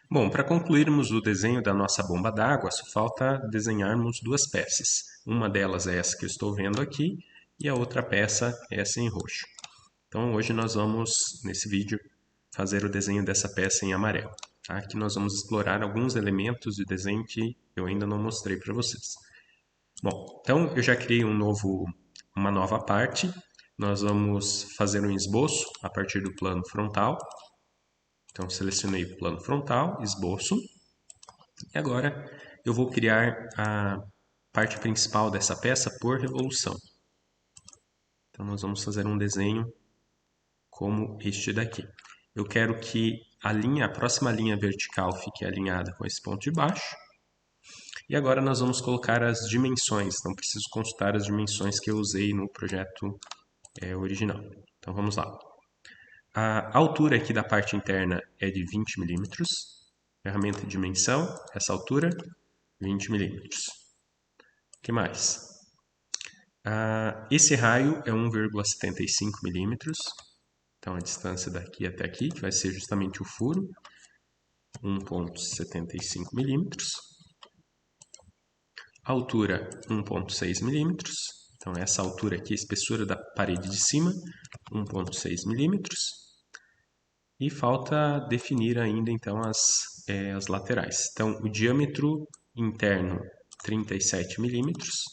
Bom, para concluirmos o desenho da nossa bomba d'água, só falta desenharmos duas peças. Uma delas é essa que eu estou vendo aqui e a outra peça é essa em roxo. Então hoje nós vamos, nesse vídeo, fazer o desenho dessa peça em amarelo. Tá? Aqui nós vamos explorar alguns elementos de desenho que eu ainda não mostrei para vocês. Bom, então eu já criei uma nova parte. Nós vamos fazer um esboço a partir do plano frontal. Então selecionei o plano frontal, esboço. E agora eu vou criar a parte principal dessa peça por revolução. Então nós vamos fazer um desenho como este daqui. Eu quero que a próxima linha vertical fique alinhada com esse ponto de baixo. E agora nós vamos colocar as dimensões. Então preciso consultar as dimensões que eu usei no projeto original. Então vamos lá. A altura aqui da parte interna é de 20 milímetros. Ferramenta de dimensão, essa altura, 20 milímetros. O que mais? Esse raio é 1,75 milímetros. Então a distância daqui até aqui, que vai ser justamente o furo, 1,75 milímetros. Altura 1,6 milímetros. Então essa altura aqui, a espessura da parede de cima, 1,6 milímetros. E falta definir ainda então as laterais. Então o diâmetro interno 37 milímetros.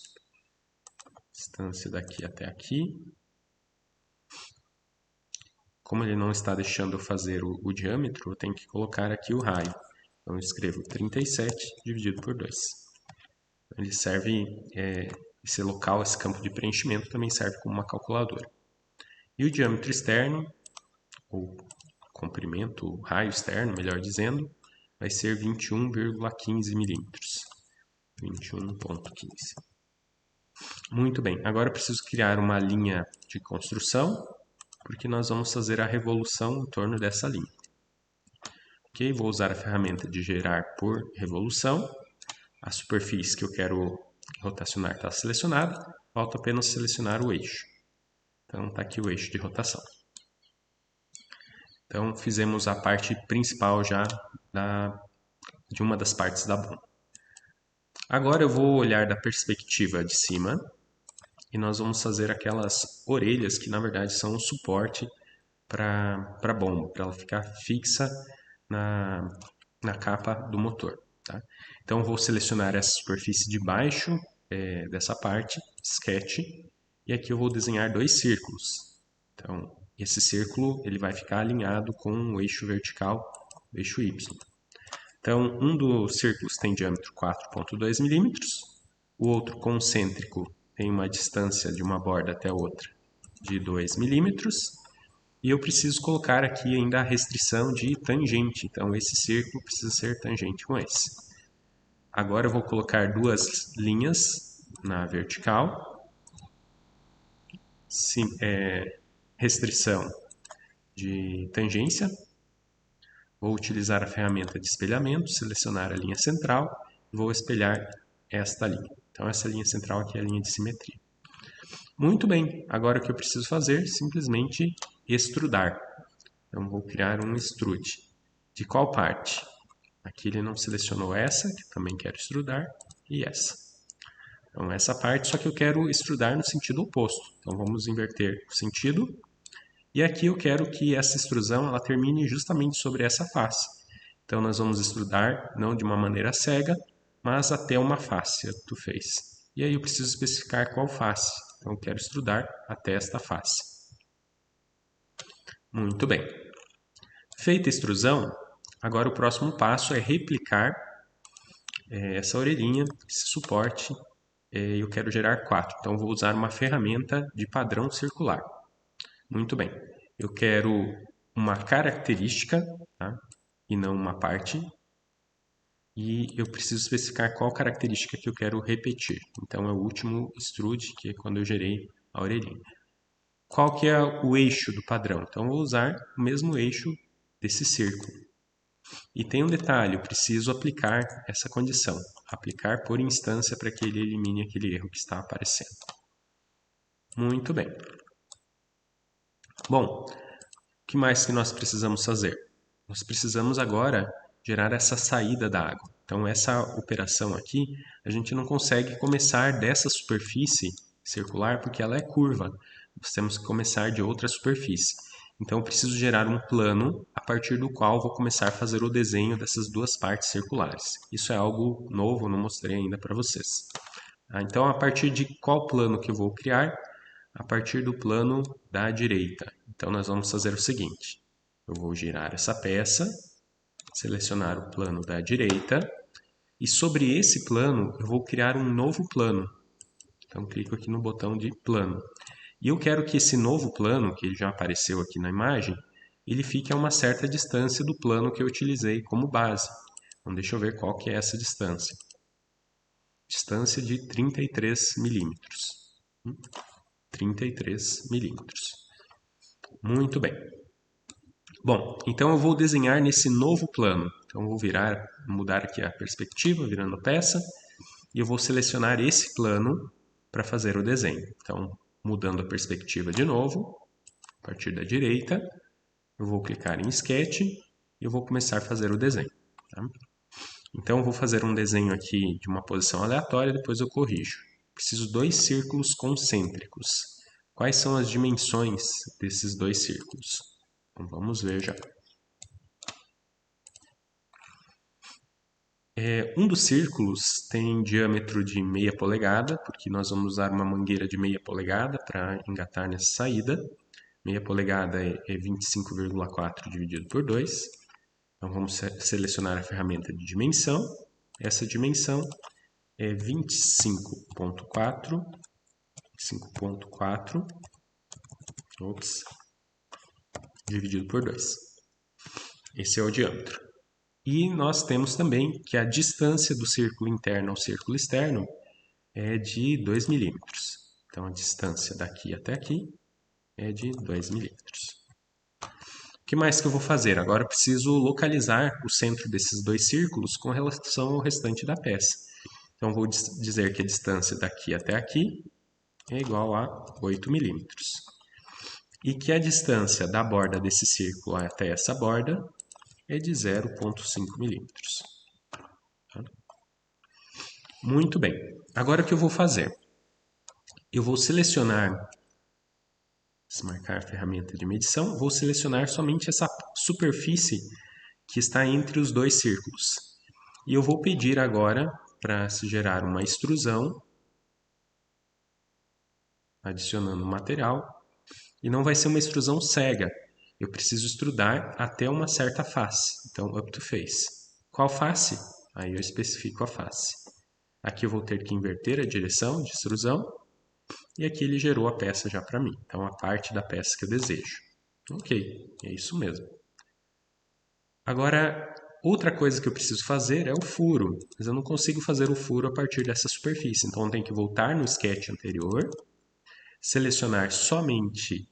Distância daqui até aqui. Como ele não está deixando eu fazer o diâmetro, eu tenho que colocar aqui o raio. Então eu escrevo 37 dividido por 2. Ele serve, esse local, esse campo de preenchimento também serve como uma calculadora. E o diâmetro externo, ou comprimento, o raio externo, melhor dizendo, vai ser 21,15 milímetros. 21,15. Muito bem, agora eu preciso criar uma linha de construção, porque nós vamos fazer a revolução em torno dessa linha. Ok, vou usar a ferramenta de gerar por revolução. A superfície que eu quero rotacionar está selecionada, falta apenas selecionar o eixo. Então está aqui o eixo de rotação. Então fizemos a parte principal já de uma das partes da bomba. Agora eu vou olhar da perspectiva de cima e nós vamos fazer aquelas orelhas que na verdade são o suporte para a bomba, para ela ficar fixa na capa do motor. Tá? Então eu vou selecionar essa superfície de baixo dessa parte, Sketch, e aqui eu vou desenhar dois círculos. Então esse círculo ele vai ficar alinhado com o eixo vertical, o eixo Y. Então um dos círculos tem diâmetro 4,2 milímetros, o outro concêntrico tem uma distância de uma borda até outra de 2 milímetros, e eu preciso colocar aqui ainda a restrição de tangente. Então esse círculo precisa ser tangente com esse. Agora eu vou colocar duas linhas na vertical. Restrição de tangência. Vou utilizar a ferramenta de espelhamento, selecionar a linha central e vou espelhar esta linha. Então essa linha central aqui é a linha de simetria. Muito bem, agora o que eu preciso fazer? Simplesmente extrudar. Então vou criar um extrude. De qual parte? Aqui ele não selecionou essa, que também quero extrudar, e essa. Então essa parte, só que eu quero extrudar no sentido oposto. Então vamos inverter o sentido. E aqui eu quero que essa extrusão ela termine justamente sobre essa face. Então nós vamos extrudar, não de uma maneira cega, mas até uma face tu fez. E aí eu preciso especificar qual face. Então eu quero extrudar até esta face. Muito bem. Feita a extrusão, agora o próximo passo é replicar essa orelhinha, esse suporte, e eu quero gerar 4. Então vou usar uma ferramenta de padrão circular. Muito bem. Eu quero uma característica, tá? E não uma parte. E eu preciso especificar qual característica que eu quero repetir. Então é o último extrude, que é quando eu gerei a orelhinha. Qual que é o eixo do padrão? Então eu vou usar o mesmo eixo desse círculo. E tem um detalhe, eu preciso aplicar essa condição. Aplicar por instância para que ele elimine aquele erro que está aparecendo. Muito bem. Bom, o que mais que nós precisamos fazer? Nós precisamos agora gerar essa saída da água. Então, essa operação aqui, a gente não consegue começar dessa superfície circular porque ela é curva. Nós temos que começar de outra superfície. Então, eu preciso gerar um plano a partir do qual vou começar a fazer o desenho dessas duas partes circulares. Isso é algo novo, não mostrei ainda para vocês. Então, a partir de qual plano que eu vou criar? A partir do plano da direita. Então, nós vamos fazer o seguinte. Eu vou girar essa peça, selecionar o plano da direita, e sobre esse plano eu vou criar um novo plano. Então, clico aqui no botão de plano. E eu quero que esse novo plano, que já apareceu aqui na imagem, ele fique a uma certa distância do plano que eu utilizei como base. Então, deixa eu ver qual que é essa distância. Distância de 33 milímetros. 33 milímetros. Muito bem. Bom, então eu vou desenhar nesse novo plano. Então eu vou mudar aqui a perspectiva, virando peça, e eu vou selecionar esse plano para fazer o desenho. Então, mudando a perspectiva de novo, a partir da direita, eu vou clicar em Sketch e eu vou começar a fazer o desenho. Tá? Então eu vou fazer um desenho aqui de uma posição aleatória, depois eu corrijo. Preciso 2 círculos concêntricos. Quais são as dimensões desses 2 círculos? Então, vamos ver já. Um dos círculos tem diâmetro de meia polegada, porque nós vamos usar uma mangueira de meia polegada para engatar nessa saída. Meia polegada é 25,4 dividido por 2. Então vamos selecionar a ferramenta de dimensão. Essa dimensão é 25,4 dividido por 2. Esse é o diâmetro. E nós temos também que a distância do círculo interno ao círculo externo é de 2 milímetros. Então, a distância daqui até aqui é de 2 milímetros. O que mais que eu vou fazer? Agora eu preciso localizar o centro desses 2 círculos com relação ao restante da peça. Então, vou dizer que a distância daqui até aqui é igual a 8 milímetros. E que a distância da borda desse círculo até essa borda é de 0,5 milímetros. Muito bem. Agora o que eu vou fazer? Eu vou selecionar, desmarcar a ferramenta de medição, vou selecionar somente essa superfície que está entre os 2 círculos. E eu vou pedir agora para se gerar uma extrusão, adicionando material, e não vai ser uma extrusão cega. Eu preciso extrudar até uma certa face, então up to face. Qual face? Aí eu especifico a face. Aqui eu vou ter que inverter a direção de extrusão, e aqui ele gerou a peça já para mim. Então, a parte da peça que eu desejo. Ok, é isso mesmo. Agora, outra coisa que eu preciso fazer é o furo. Mas eu não consigo fazer o furo a partir dessa superfície. Então, eu tenho que voltar no sketch anterior, selecionar somente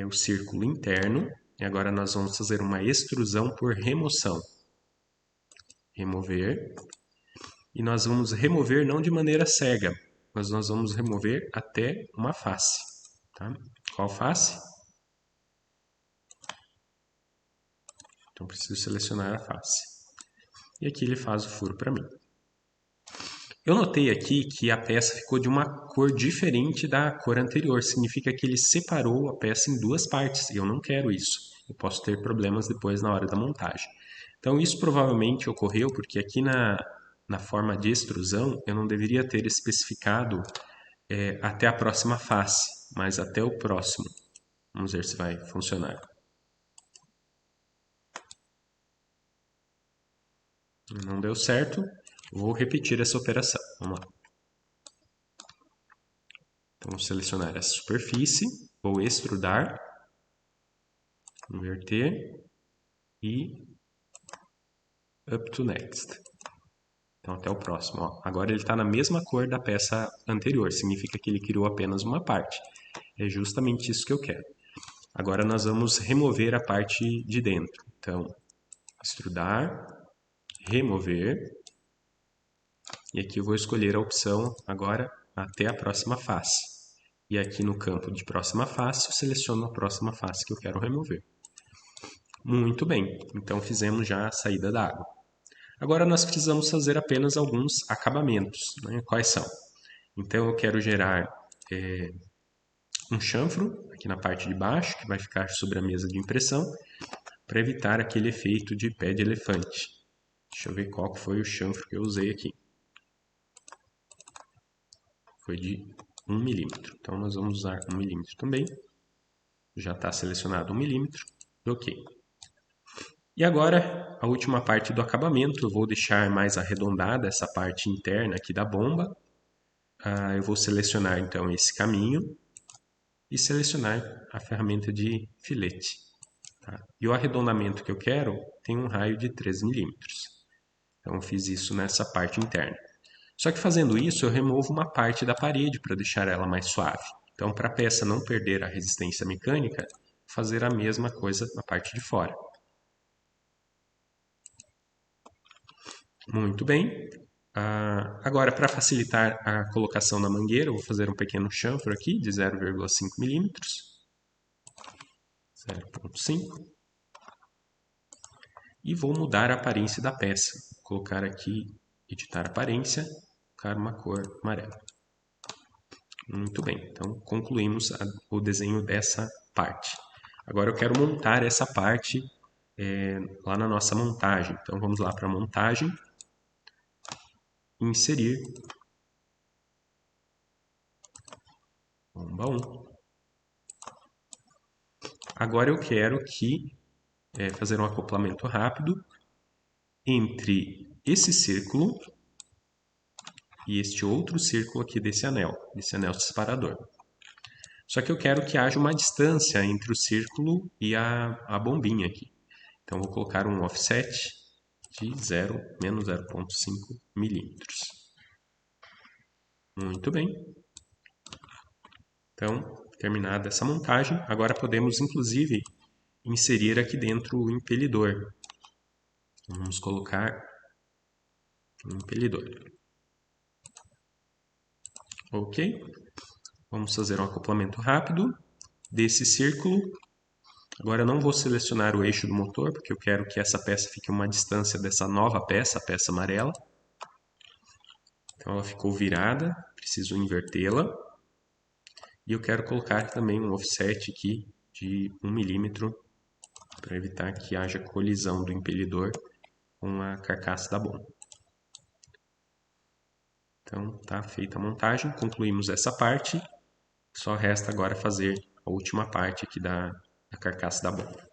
o círculo interno. E agora nós vamos fazer uma extrusão por remoção. Remover. E nós vamos remover não de maneira cega, mas nós vamos remover até uma face. Tá? Qual face? Então, preciso selecionar a face. E aqui ele faz o furo para mim. Eu notei aqui que a peça ficou de uma cor diferente da cor anterior. Significa que ele separou a peça em 2 partes. E eu não quero isso. Eu posso ter problemas depois na hora da montagem. Então, isso provavelmente ocorreu porque aqui na forma de extrusão, eu não deveria ter especificado até a próxima face, mas até o próximo. Vamos ver se vai funcionar. Não deu certo, vou repetir essa operação. Vamos lá. Então, vou selecionar essa superfície, vou extrudar, inverter e up to next. Então, até o próximo. Ó. Agora ele está na mesma cor da peça anterior, significa que ele criou apenas uma parte. É justamente isso que eu quero. Agora nós vamos remover a parte de dentro. Então, extrudar, remover. E aqui eu vou escolher a opção agora até a próxima face. E aqui no campo de próxima face, eu seleciono a próxima face que eu quero remover. Muito bem, então fizemos já a saída da água. Agora nós precisamos fazer apenas alguns acabamentos, né? Quais são? Então eu quero gerar um chanfro aqui na parte de baixo, que vai ficar sobre a mesa de impressão, para evitar aquele efeito de pé de elefante. Deixa eu ver qual que foi o chanfro que eu usei aqui. Foi de 1 milímetro. Então nós vamos usar 1 milímetro também. Já está selecionado 1 milímetro. Ok. E agora, a última parte do acabamento, eu vou deixar mais arredondada essa parte interna aqui da bomba. Eu vou selecionar então esse caminho e selecionar a ferramenta de filete. Tá? E o arredondamento que eu quero tem um raio de 3 milímetros. Então eu fiz isso nessa parte interna. Só que fazendo isso, eu removo uma parte da parede para deixar ela mais suave. Então, para a peça não perder a resistência mecânica, fazer a mesma coisa na parte de fora. Muito bem. Agora, para facilitar a colocação na mangueira, eu vou fazer um pequeno chanfro aqui de 0,5 milímetros. 0,5. E vou mudar a aparência da peça. Vou colocar aqui, editar aparência, colocar uma cor amarela. Muito bem, então concluímos o desenho dessa parte. Agora eu quero montar essa parte lá na nossa montagem. Então vamos lá para a montagem, inserir, bomba 1. Agora eu quero fazer um acoplamento rápido entre esse círculo e este outro círculo aqui desse anel separador. Só que eu quero que haja uma distância entre o círculo e a bombinha aqui. Então vou colocar um offset de menos 0,5 milímetros. Muito bem. Então, terminada essa montagem, agora podemos inclusive inserir aqui dentro o impelidor. Vamos colocar um impelidor. Ok? Vamos fazer um acoplamento rápido desse círculo. Agora eu não vou selecionar o eixo do motor, porque eu quero que essa peça fique a uma distância dessa nova peça, a peça amarela. Então ela ficou virada, preciso invertê-la. E eu quero colocar também um offset aqui de 1 milímetro para evitar que haja colisão do impelidor com a carcaça da bomba. Então está feita a montagem, concluímos essa parte. Só resta agora fazer a última parte aqui da carcaça da bomba.